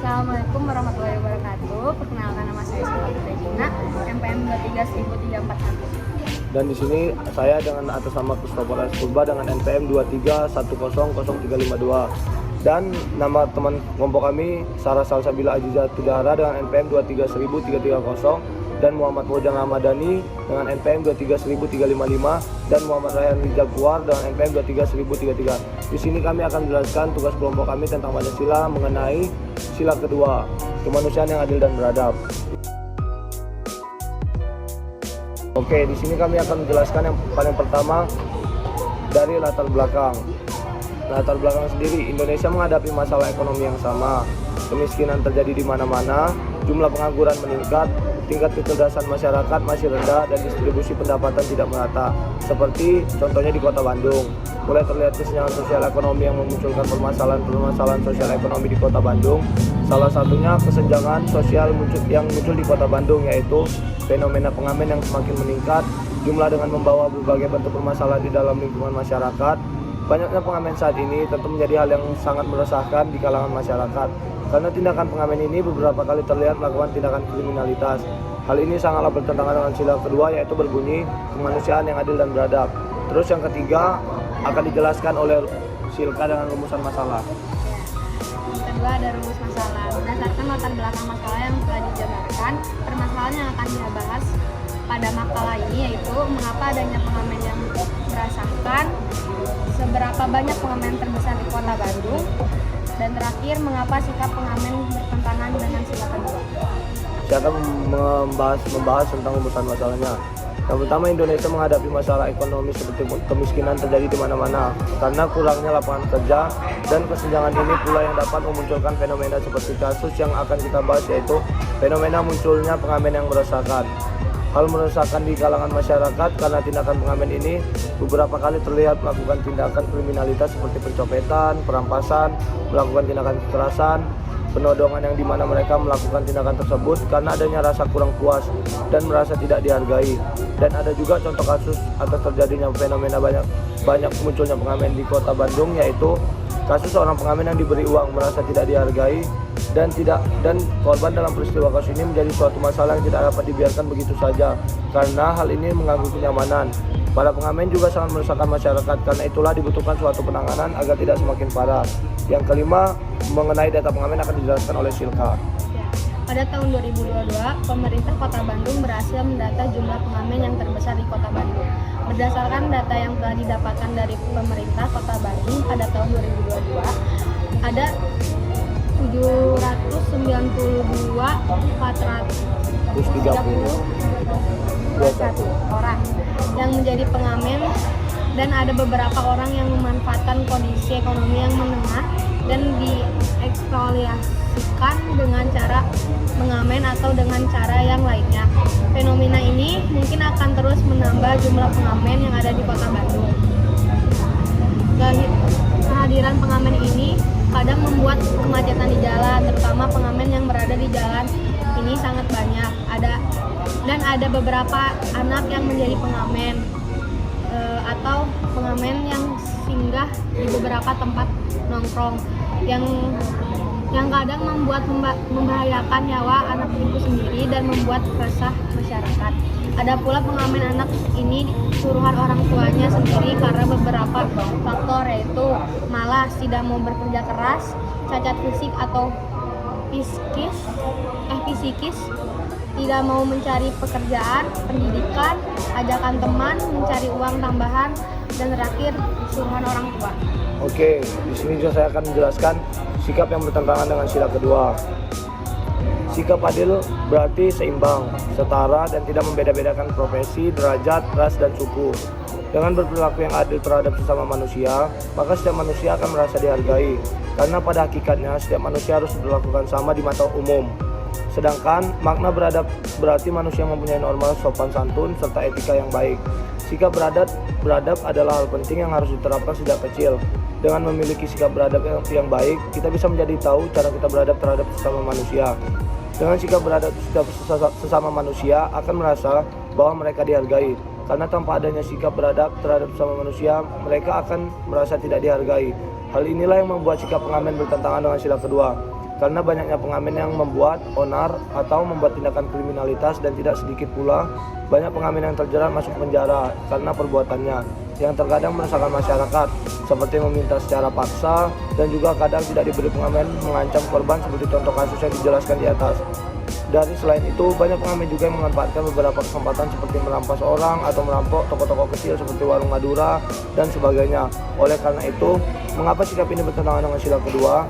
Assalamualaikum warahmatullahi wabarakatuh. Perkenalkan, nama saya Sylvia Regina, MPM 23.1031. Dan di sini saya dengan atas nama Christopher S. Purba dengan NPM 23100352. Dan nama teman kelompok kami Sarah Salsabila Aziza Tidahara dengan NPM 23.330, dan Muhammad Mojang Ramadhani dengan NPM 23.355, dan Muhammad Rayhan Rijagwar dengan NPM 23.033. Di sini kami akan menjelaskan tugas kelompok kami tentang Pancasila mengenai sila kedua, kemanusiaan yang adil dan beradab. Oke, di sini kami akan menjelaskan yang paling pertama dari latar belakang. Latar belakang sendiri, Indonesia menghadapi masalah ekonomi yang sama. Kemiskinan terjadi di mana-mana, jumlah pengangguran meningkat, tingkat kecerdasan masyarakat masih rendah, dan distribusi pendapatan tidak merata. Seperti contohnya di Kota Bandung, mulai terlihat kesenjangan sosial ekonomi yang memunculkan permasalahan sosial ekonomi di Kota Bandung. Salah satunya kesenjangan sosial yang muncul di Kota Bandung, yaitu fenomena pengamen yang semakin meningkat, jumlah dengan membawa berbagai bentuk permasalahan di dalam lingkungan masyarakat. Banyaknya pengamen saat ini tentu menjadi hal yang sangat meresahkan di kalangan masyarakat, karena tindakan pengamen ini beberapa kali terlihat melakukan tindakan kriminalitas. Hal ini sangatlah bertentangan dengan sila kedua, yaitu berbunyi kemanusiaan yang adil dan beradab. Terus yang ketiga akan dijelaskan oleh Silka dengan rumusan masalah. Yang kedua ada rumus masalah. Berdasarkan latar belakang masalah yang telah dijabarkan, permasalahan yang akan dibahas pada makalah ini yaitu mengapa adanya pengamen yang meresahkan, seberapa banyak pengamen terbesar di Kota Bandung, dan terakhir mengapa sikap pengamen bertentangan dengan sila kedua. Saya akan membahas tentang rumusan masalahnya. Yang pertama, Indonesia menghadapi masalah ekonomi seperti kemiskinan terjadi di mana-mana karena kurangnya lapangan kerja, dan kesenjangan ini pula yang dapat memunculkan fenomena seperti kasus yang akan kita bahas, yaitu fenomena munculnya pengamen yang meresahkan. Hal meresahkan di kalangan masyarakat karena tindakan pengamen ini beberapa kali terlihat melakukan tindakan kriminalitas seperti pencopetan, perampasan, melakukan tindakan kekerasan, penodongan, yang dimana mereka melakukan tindakan tersebut karena adanya rasa kurang puas dan merasa tidak dihargai. Dan ada juga contoh kasus atas terjadinya fenomena banyak munculnya pengamen di Kota Bandung, yaitu kasus seorang pengamen yang diberi uang merasa tidak dihargai dan korban dalam peristiwa kasus ini menjadi suatu masalah yang tidak dapat dibiarkan begitu saja karena hal ini mengganggu kenyamanan. Para pengamen juga sangat meresahkan masyarakat, karena itulah dibutuhkan suatu penanganan agar tidak semakin parah. Yang kelima, mengenai data pengamen akan dijelaskan oleh Silka. Pada tahun 2022, pemerintah Kota Bandung berhasil mendata jumlah pengamen yang terbesar di Kota Bandung. Berdasarkan data yang telah didapatkan dari pemerintah Kota Bandung pada tahun 2022, ada 792.430 orang yang menjadi pengamen, dan ada beberapa orang yang memanfaatkan kondisi ekonomi yang menengah dan dieksploitasikan dengan cara mengamen atau dengan cara yang lainnya. Fenomena ini mungkin akan terus menambah jumlah pengamen yang ada di Kota Bandung. Kehadiran pengamen ini kadang membuat kemacetan di jalan, terutama pengamen yang berada di jalan ini sangat banyak. Ada beberapa anak yang menjadi pengamen atau pengamen yang singgah di beberapa tempat nongkrong yang kadang membahayakan nyawa anak itu sendiri dan membuat resah masyarakat. Ada pula pengamen anak ini suruhan orang tuanya sendiri karena beberapa faktor, yaitu malas, tidak mau bekerja keras, cacat fisik atau psikis, tidak mau mencari pekerjaan, pendidikan, ajakan teman, mencari uang tambahan, dan terakhir suruhan orang tua. Oke, di sini juga saya akan menjelaskan sikap yang bertentangan dengan sila kedua. Sikap adil berarti seimbang, setara, dan tidak membeda-bedakan profesi, derajat, ras, dan suku. Dengan berperilaku yang adil terhadap sesama manusia, maka setiap manusia akan merasa dihargai, karena pada hakikatnya setiap manusia harus diperlakukan sama di mata umum. Sedangkan makna beradab berarti manusia mempunyai norma sopan santun serta etika yang baik. Sikap beradab adalah hal penting yang harus diterapkan sejak kecil. Dengan memiliki sikap beradab yang baik, kita bisa menjadi tahu cara kita beradab terhadap sesama manusia. Dengan sikap beradab sesama manusia akan merasa bahwa mereka dihargai. Karena tanpa adanya sikap beradab terhadap sesama manusia, mereka akan merasa tidak dihargai. Hal inilah yang membuat sikap pengamen bertentangan dengan sila kedua. karena banyaknya pengamen yang membuat onar atau membuat tindakan kriminalitas, dan tidak sedikit pula banyak pengamen yang terjerat masuk penjara karena perbuatannya yang terkadang meresahkan masyarakat, seperti meminta secara paksa dan juga kadang tidak diberi pengamen mengancam korban seperti contoh kasus yang dijelaskan di atas. Dari selain itu, banyak pengamen juga yang memanfaatkan beberapa kesempatan seperti merampas orang atau merampok toko-toko kecil seperti warung Madura dan sebagainya. Oleh karena itu, mengapa sikap ini bertentangan dengan sila kedua?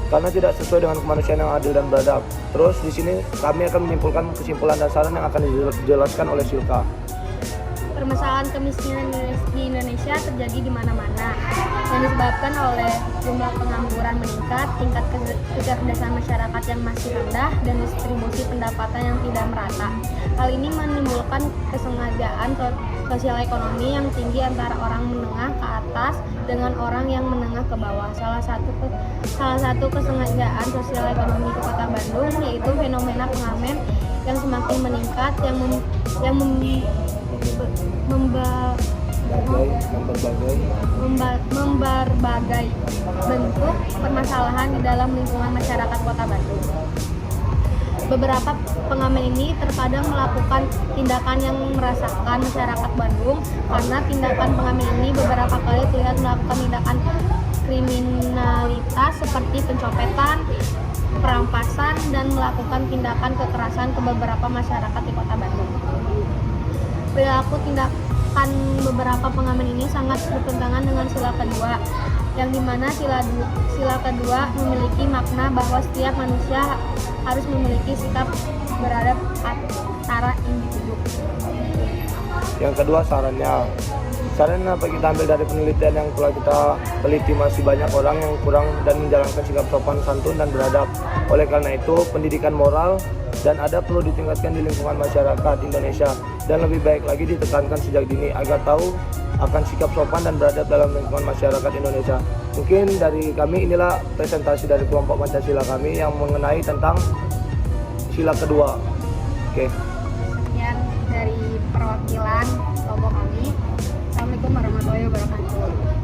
Karena tidak sesuai dengan kemanusiaan yang adil dan beradab. Terus di sini kami akan menyimpulkan kesimpulan dan saran yang akan dijelaskan oleh Silka. Permasalahan kemiskinan di Indonesia terjadi di mana-mana, yang disebabkan oleh jumlah pengangguran meningkat, tingkat kecerdasan masyarakat yang masih rendah, dan distribusi pendapatan yang tidak merata. Hal ini menimbulkan kesengajaan sosial ekonomi yang tinggi antara orang menengah ke atas dengan orang yang menengah ke bawah. Salah satu kesengajaan sosial ekonomi di Kota Bandung yaitu fenomena pengamen yang semakin meningkat yang memberbagai bentuk permasalahan di dalam lingkungan masyarakat Kota Bandung. Beberapa pengamen ini terkadang melakukan tindakan yang merasakan masyarakat Bandung, karena tindakan pengamen ini beberapa kali terlihat melakukan tindakan kriminalitas seperti pencopetan, perampasan, dan melakukan tindakan kekerasan ke beberapa masyarakat di Kota Bandung. Perilaku tindakan beberapa pengamen ini sangat bertentangan dengan sila kedua, yang dimana sila kedua memiliki makna bahwa setiap manusia harus memiliki sikap beradab antara individu. Yang kedua, sarannya apa kita ambil dari penelitian yang telah kita teliti, masih banyak orang yang kurang dan menjalankan sikap sopan santun dan beradab. Oleh karena itu, pendidikan moral dan adab perlu ditingkatkan di lingkungan masyarakat Indonesia, dan lebih baik lagi ditekankan sejak dini agar tahu akan sikap sopan dan beradab dalam lingkungan masyarakat Indonesia. Mungkin dari kami inilah presentasi dari kelompok Pancasila kami yang mengenai tentang sila kedua. Oke. Sekian dari perwakilan kelompok kami. Assalamualaikum warahmatullahi wabarakatuh.